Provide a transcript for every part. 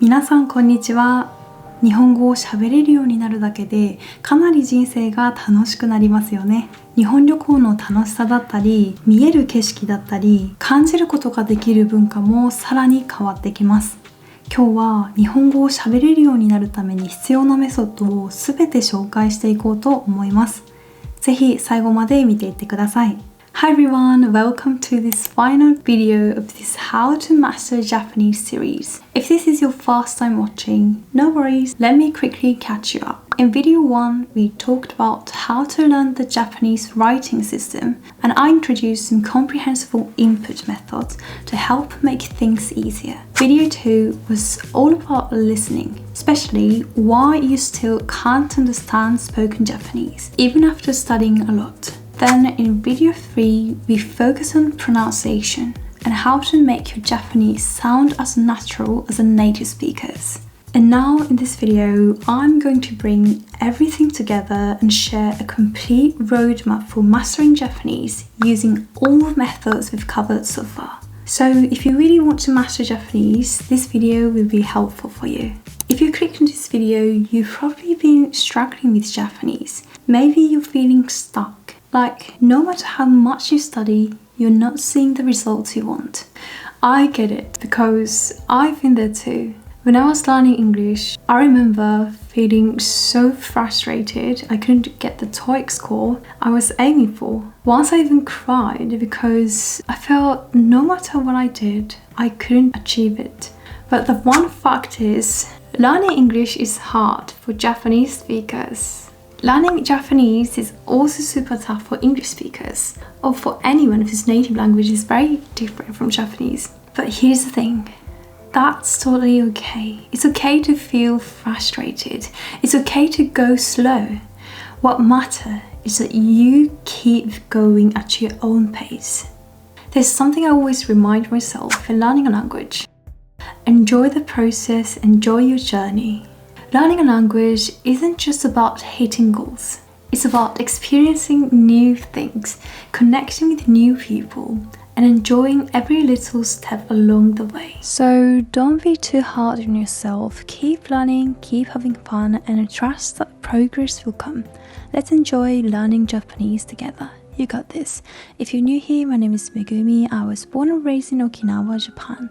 皆さんこんにちは。日本語を喋れるようになるだけでかなり人生が楽しくなりますよね。日本旅行の楽しさだったり、見える景色だったり、感じることができる文化もさらに変わってきます。今日は日本語を喋れるようになるために必要なメソッドをすべて紹介していこうと思います。ぜひ最後まで見ていってください。Hi everyone, welcome to this final video of this How to Master Japanese series. If this is your first time watching, no worries, let me quickly catch you up. In video 1, we talked about how to learn the Japanese writing system, and I introduced some comprehensible input methods to help make things easier. Video 2 was all about listening, especially why you still can't understand spoken Japanese, even after studying a lot. Then in video 3, we focus on pronunciation and how to make your Japanese sound as natural as a native speaker's. And now in this video, I'm going to bring everything together and share a complete roadmap for mastering Japanese using all the methods we've covered so far. So if you really want to master Japanese, this video will be helpful for you. If you clicked on this video, you've probably been struggling with Japanese. Maybe you're feeling stuck. Like, no matter how much you study, you're not seeing the results you want. I get it, because I've been there too. When I was learning English, I remember feeling so frustrated I couldn't get the TOEIC score I was aiming for. Once I even cried because I felt no matter what I did, I couldn't achieve it. But the one fact is, learning English is hard for Japanese speakers. Learning Japanese is also super tough for English speakers, or for anyone whose native language is very different from Japanese. But here's the thing, that's totally okay. It's okay to feel frustrated. It's okay to go slow. What matters is that you keep going at your own pace. There's something I always remind myself in learning a language. Enjoy the process, enjoy your journey. Learning a language isn't just about hitting goals. It's about experiencing new things, connecting with new people, and enjoying every little step along the way. So don't be too hard on yourself. Keep learning, keep having fun, and trust that progress will come. Let's enjoy learning Japanese together. You got this. If you're new here, my name is Megumi. I was born and raised in Okinawa, Japan.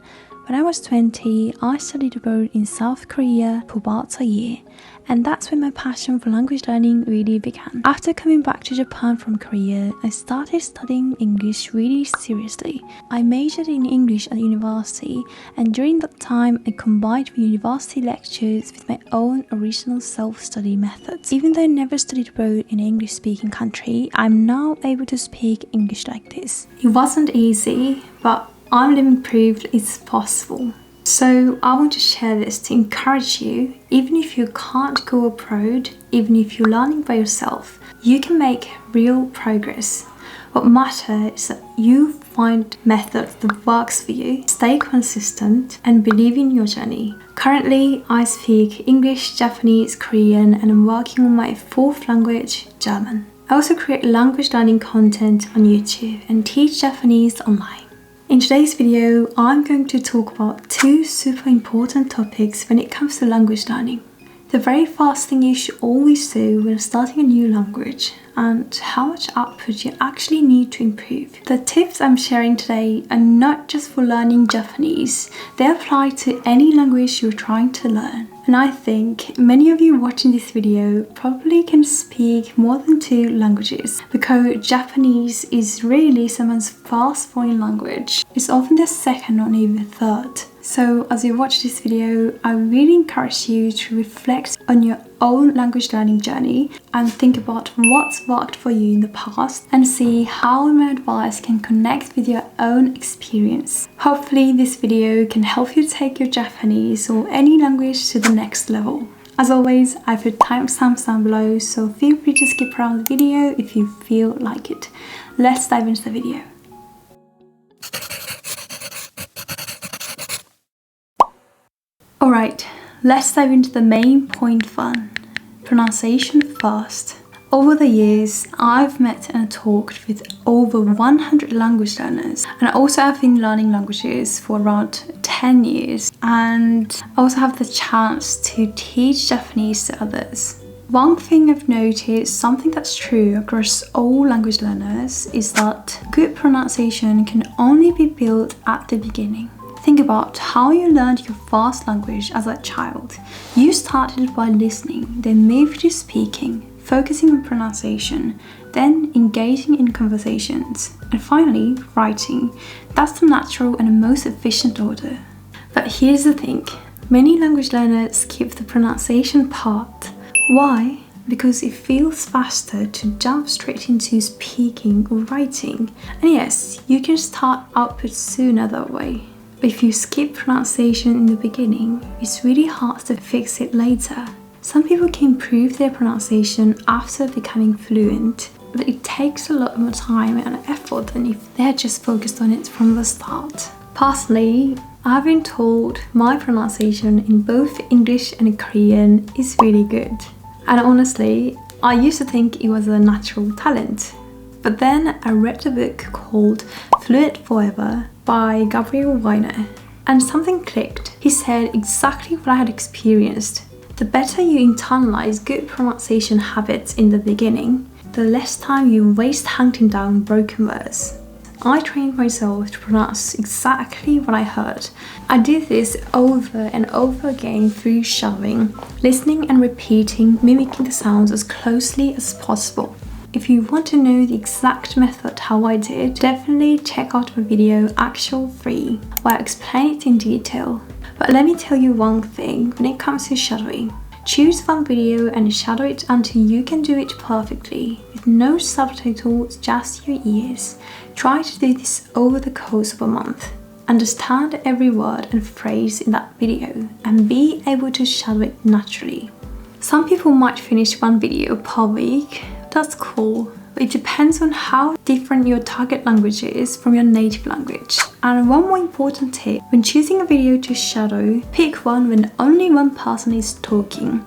When I was 20, I studied abroad in South Korea for about a year, and that's when my passion for language learning really began. After coming back to Japan from Korea, I started studying English really seriously. I majored in English at university, and during that time, I combined my university lectures with my own original self-study methods. Even though I never studied abroad in an English-speaking country, I'm now able to speak English like this. It wasn't easy, but I'm living proof it's possible. So I want to share this to encourage you, even if you can't go abroad, even if you're learning by yourself, you can make real progress. What matters is that you find methods that works for you, stay consistent, and believe in your journey. Currently, I speak English, Japanese, Korean, and I'm working on my fourth language, German. I also create language learning content on YouTube and teach Japanese online. In today's video, I'm going to talk about two super important topics when it comes to language learning. The very first thing you should always do when starting a new language, and how much output you actually need to improve. The tips I'm sharing today are not just for learning Japanese, they apply to any language you're trying to learn. And I think many of you watching this video probably can speak more than 2 languages, because Japanese is really someone's first foreign language. It's often their second or even third. So as you watch this video, I really encourage you to reflect on your own language learning journey and think about what's worked for you in the past and see how my advice can connect with your own experience. Hopefully this video can help you take your Japanese or any language to the next level. As always, I put timestamps down below, so feel free to skip around the video if you feel like it. Let's dive into the video. Alright, let's dive into the main point fun. Pronunciation first. Over the years, I've met and talked with over 100 language learners, and I also have been learning languages for around 10 10 years and I also have the chance to teach Japanese to others. One thing I've noticed, something that's true across all language learners, is that good pronunciation can only be built at the beginning. Think about how you learned your first language as a child. You started by listening, then moved to speaking, focusing on pronunciation, then engaging in conversations, and finally writing. That's the natural and most efficient order. But here's the thing, many language learners skip the pronunciation part. Why? Because it feels faster to jump straight into speaking or writing. And yes, you can start output sooner that way. But if you skip pronunciation in the beginning, it's really hard to fix it later. Some people can improve their pronunciation after becoming fluent, but it takes a lot more time and effort than if they're just focused on it from the start. Personally, I've been told my pronunciation in both English and Korean is really good. And honestly, I used to think it was a natural talent. But then I read a book called Fluent Forever by Gabriel Weiner, and something clicked. He said exactly what I had experienced. The better you internalize good pronunciation habits in the beginning, the less time you waste hunting down broken words. I trained myself to pronounce exactly what I heard. I did this over and over again through shadowing, listening and repeating, mimicking the sounds as closely as possible. If you want to know the exact method how I did, definitely check out my video Actual 3, where I explain it in detail. But let me tell you one thing when it comes to shadowing. Choose one video and shadow it until you can do it perfectly, with no subtitles, just your ears. Try to do this over the course of a month. Understand every word and phrase in that video and be able to shadow it naturally. Some people might finish one video per week. That's cool, but it depends on how different your target language is from your native language. And one more important tip, when choosing a video to shadow, pick one when only one person is talking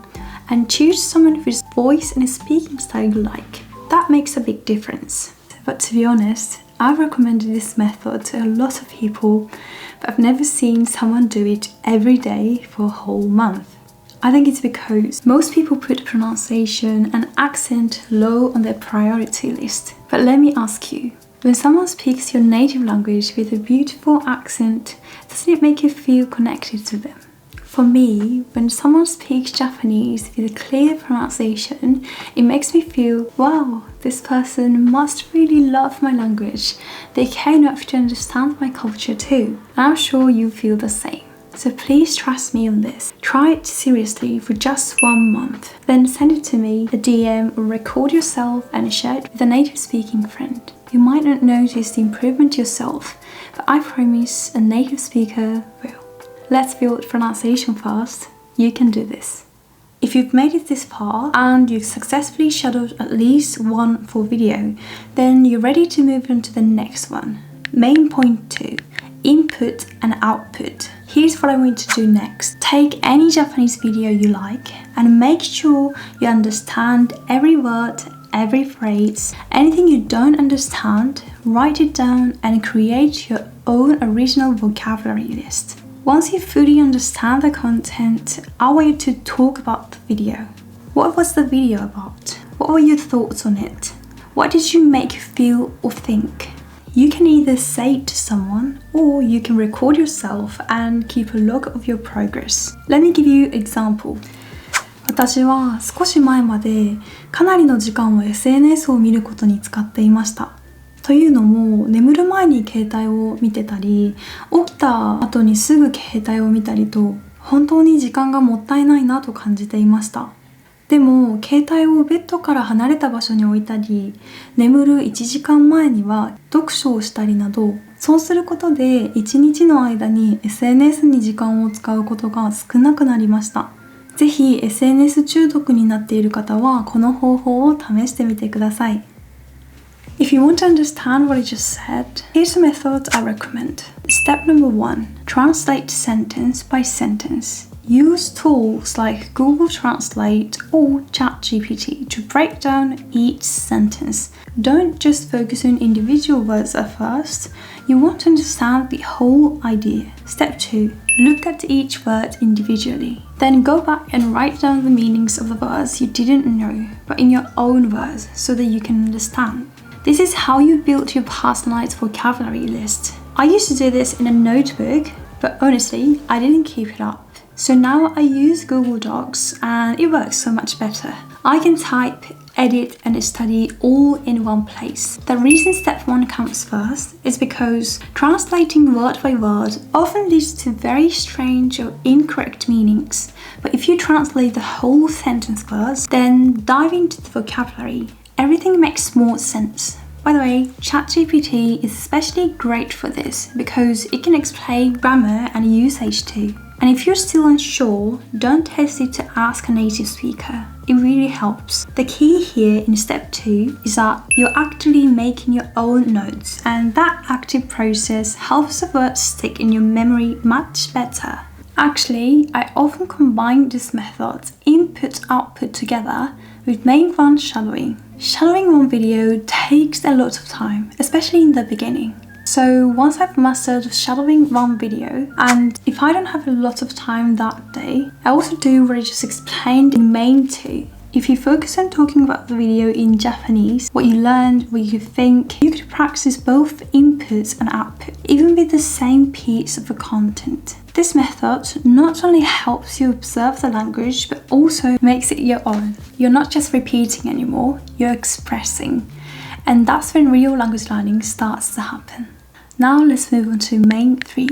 and choose someone whose voice and speaking style you like. That makes a big difference. But to be honest, I've recommended this method to a lot of people, but I've never seen someone do it every day for a whole month. I think it's because most people put pronunciation and accent low on their priority list. But let me ask you, when someone speaks your native language with a beautiful accent, doesn't it make you feel connected to them? For me, when someone speaks Japanese with a clear pronunciation, it makes me feel, wow, this person must really love my language. They care enough to understand my culture too. And I'm sure you feel the same. So please trust me on this. Try it seriously for just 1 month. Then send it to me, a DM, or record yourself and share it with a native speaking friend. You might not notice the improvement yourself, but I promise a native speaker will. Let's build pronunciation fast. You can do this. If you've made it this far and you've successfully shadowed at least one full video, then you're ready to move on to the next one. Main point 2. Input and output. Here's what I want to do next. Take any Japanese video you like and make sure you understand every word, every phrase. Anything you don't understand, write it down and create your own original vocabulary list. Once you fully understand the content, I want you to talk about the video. What was the video about? What were your thoughts on it? What did you make you feel or think? You can either say it to someone or you can record yourself and keep a log of your progress. Let me give you an example. 私は少し前までかなりの時間を SNS を見ることに使っていました。というのも眠る前に携帯を見てたり、起きた後にすぐ携帯を見たりと本当に時間がもったいないなと感じていました。でも携帯をベッドから離れた場所に置いたり、眠る1時間前には読書をしたりなど、そうすることで1日の間に SNS に時間を使うことが少なくなりました。ぜひ SNS 中毒になっている方はこの方法を試してみてください。If you want to understand what I just said, here's a method I recommend. Step number 1. Translate sentence by sentence. Use tools like Google Translate or ChatGPT to break down each sentence. Don't just focus on individual words at first. You want to understand the whole idea. Step 2. look at each word individually. Then go back and write down the meanings of the words you didn't know, but in your own words so that you can understand. This is how you build your personalized vocabulary list. I used to do this in a notebook, but honestly, I didn't keep it up. So now I use Google Docs and it works so much better. I can type, edit and study all in one place. The reason step 1 comes first is because translating word by word often leads to very strange or incorrect meanings. But if you translate the whole sentence first, then dive into the vocabulary, everything makes more sense. By the way, ChatGPT is especially great for this because it can explain grammar and usage too. And if you're still unsure, don't hesitate to ask a native speaker. It really helps. The key here in step 2 is that you're actually making your own notes, and that active process helps the words stick in your memory much better. Actually, I often combine this method, input-output together, with main one shadowing. Shadowing one video takes a lot of time, especially in the beginning. So once I've mastered shadowing one video, and if I don't have a lot of time that day, I also do what I just explained in main 2. If you focus on talking about the video in Japanese, what you learned, what you think, you could practice both inputs and output, even with the same piece of the content. This method not only helps you observe the language, but also makes it your own. You're not just repeating anymore, you're expressing. And that's when real language learning starts to happen. Now let's move on to main 3,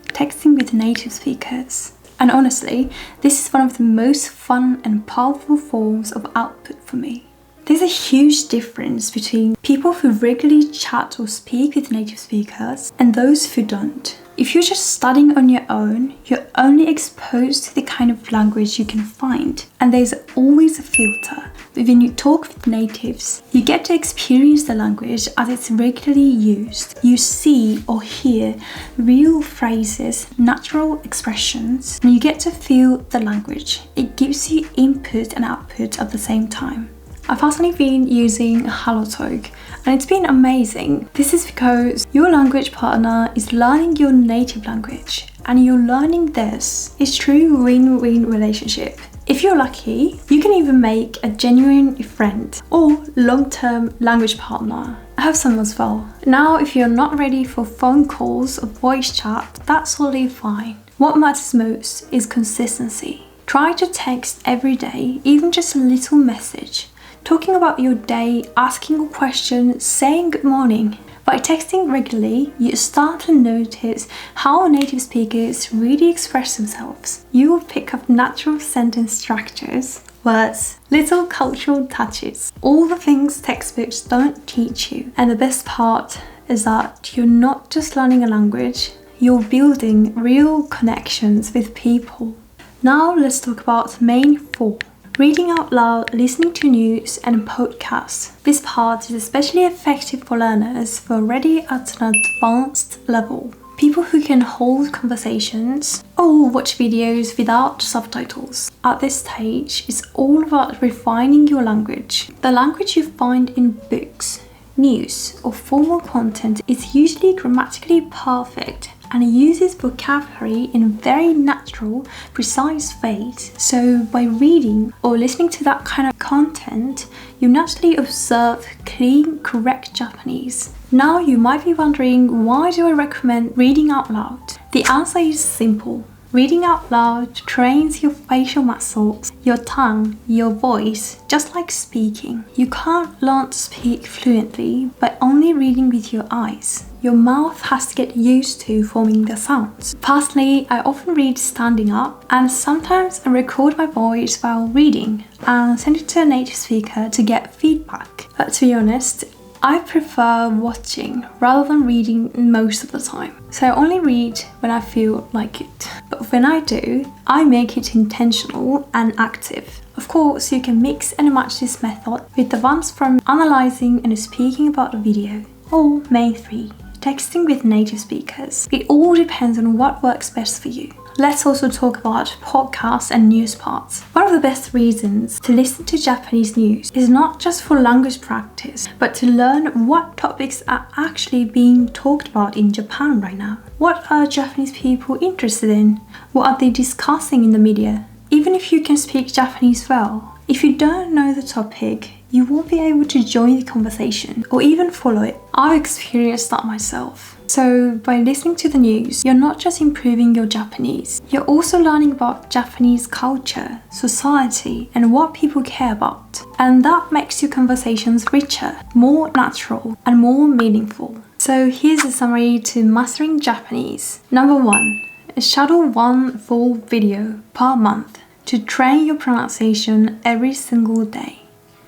texting with native speakers. And honestly, this is one of the most fun and powerful forms of output for me. There's a huge difference between people who regularly chat or speak with native speakers and those who don't. If you're just studying on your own, you're only exposed to the kind of language you can find, and there's always a filter. But when you talk with natives, you get to experience the language as it's regularly used. You see or hear real phrases, natural expressions, and you get to feel the language. It gives you input and output at the same time. I've personally been using HelloTalk and it's been amazing. This is because your language partner is learning your native language and you're learning this. It's true win-win relationship. If you're lucky, you can even make a genuine friend or long-term language partner. I have some as well. Now, if you're not ready for phone calls or voice chat, that's totally fine. What matters most is consistency. Try to text every day, even just a little message. Talking about your day, asking a question, saying good morning. By texting regularly, you start to notice how native speakers really express themselves. You will pick up natural sentence structures, words, little cultural touches, all the things textbooks don't teach you. And the best part is that you're not just learning a language, you're building real connections with people. Now let's talk about main 4. Reading out loud, listening to news and podcasts. This part is especially effective for learners who are already at an advanced level. People who can hold conversations or watch videos without subtitles. At this stage, it's all about refining your language. The language you find in books, news or formal content is usually grammatically perfect and uses vocabulary in a very natural, precise ways. So by reading or listening to that kind of content, you naturally observe clean, correct Japanese. Now you might be wondering, why do I recommend reading out loud? The answer is simple. Reading out loud trains your facial muscles, your tongue, your voice, just like speaking. You can't learn to speak fluently by only reading with your eyes. Your mouth has to get used to forming the sounds. Personally, I often read standing up and sometimes I record my voice while reading and send it to a native speaker to get feedback. But to be honest, I prefer watching rather than reading most of the time. So I only read when I feel like it. But when I do, I make it intentional and active. Of course, you can mix and match this method with the ones from analyzing and speaking about a video. Or main 3, texting with native speakers. It all depends on what works best for you. let's also talk about podcasts and news parts. One of the best reasons to listen to Japanese news is not just for language practice, but to learn what topics are actually being talked about in Japan right now. What are Japanese people interested in? What are they discussing in the media? Even if you can speak Japanese well, if you don't know the topic, you won't be able to join the conversation or even follow it. I've experienced that myself. So by listening to the news, you're not just improving your Japanese, you're also learning about Japanese culture, society, and what people care about. And that makes your conversations richer, more natural, and more meaningful. So here's a summary to mastering Japanese. Number 1. Schedule one full video per month to train your pronunciation every single day.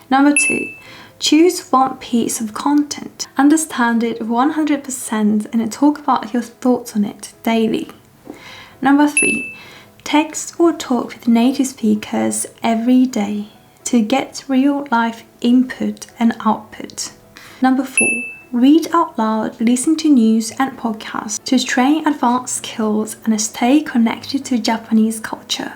Number 2. Choose one piece of content, understand it 100% and talk about your thoughts on it daily. Number 3. Text or talk with native speakers every day to get real life input and output. Number 4. Read out loud, listen to news and podcasts to train advanced skills and stay connected to Japanese culture.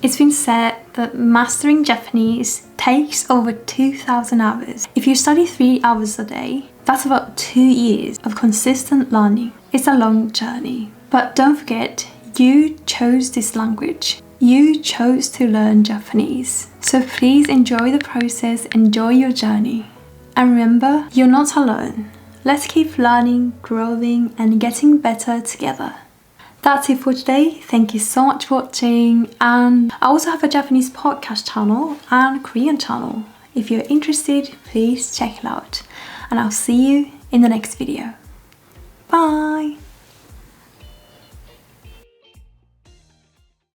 It's been said that mastering Japanese takes over 2,000 hours. If you study 3 hours a day, that's about 2 years of consistent learning. It's a long journey. But don't forget, you chose this language. You chose to learn Japanese. So please enjoy the process, enjoy your journey. And remember, you're not alone. Let's keep learning, growing, and getting better together. That's it for today. Thank you so much for watching. And I also have a Japanese podcast channel and Korean channel. If you're interested, please check it out. And I'll see you in the next video. Bye!